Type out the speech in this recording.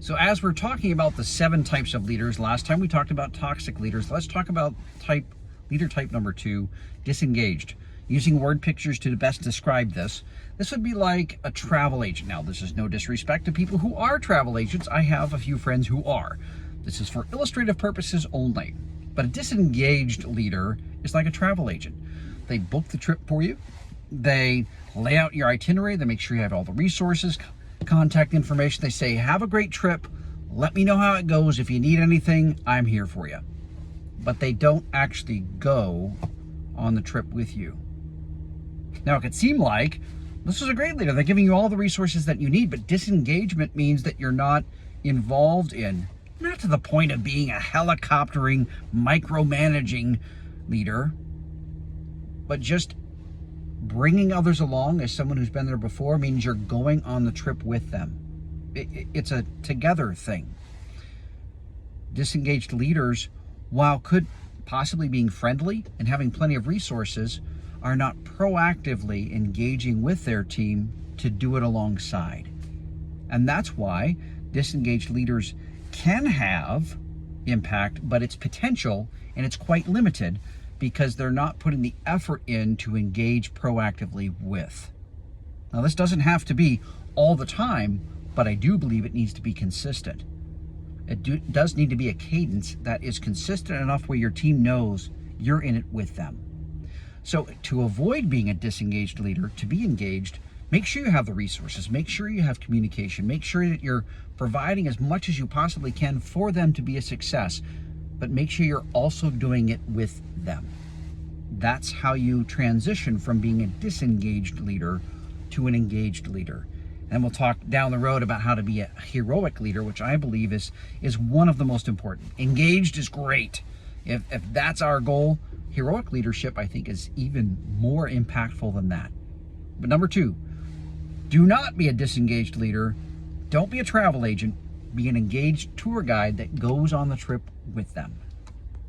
So as we're talking about the 7 types of leaders, last time we talked about toxic leaders. Let's talk about leader type number 2, disengaged. Using word pictures to best describe this, this would be like a travel agent. Now, this is no disrespect to people who are travel agents. I have a few friends who are. This is for illustrative purposes only. But a disengaged leader is like a travel agent. They book the trip for you. They lay out your itinerary. They make sure you have all the resources, contact information. They say, have a great trip. Let me know how it goes. If you need anything, I'm here for you. But they don't actually go on the trip with you. Now, it could seem like this is a great leader. They're giving you all the resources that you need, but disengagement means that you're not involved in, not to the point of being a helicoptering, micromanaging leader, but just bringing others along as someone who's been there before means you're going on the trip with them. It's a together thing. Disengaged leaders, while could possibly being friendly and having plenty of resources, are not proactively engaging with their team to do it alongside. And that's why disengaged leaders can have impact, but it's potential and it's quite limited because they're not putting the effort in to engage proactively with. Now, this doesn't have to be all the time, but I do believe it needs to be consistent. It does need to be a cadence that is consistent enough where your team knows you're in it with them. So to avoid being a disengaged leader, to be engaged, make sure you have the resources, make sure you have communication, make sure that you're providing as much as you possibly can for them to be a success, but make sure you're also doing it with them. That's how you transition from being a disengaged leader to an engaged leader. And we'll talk down the road about how to be a heroic leader, which I believe is one of the most important. Engaged is great. If that's our goal, heroic leadership, I think, is even more impactful than that. But number 2, do not be a disengaged leader. Don't be a travel agent. Be an engaged tour guide that goes on the trip with them.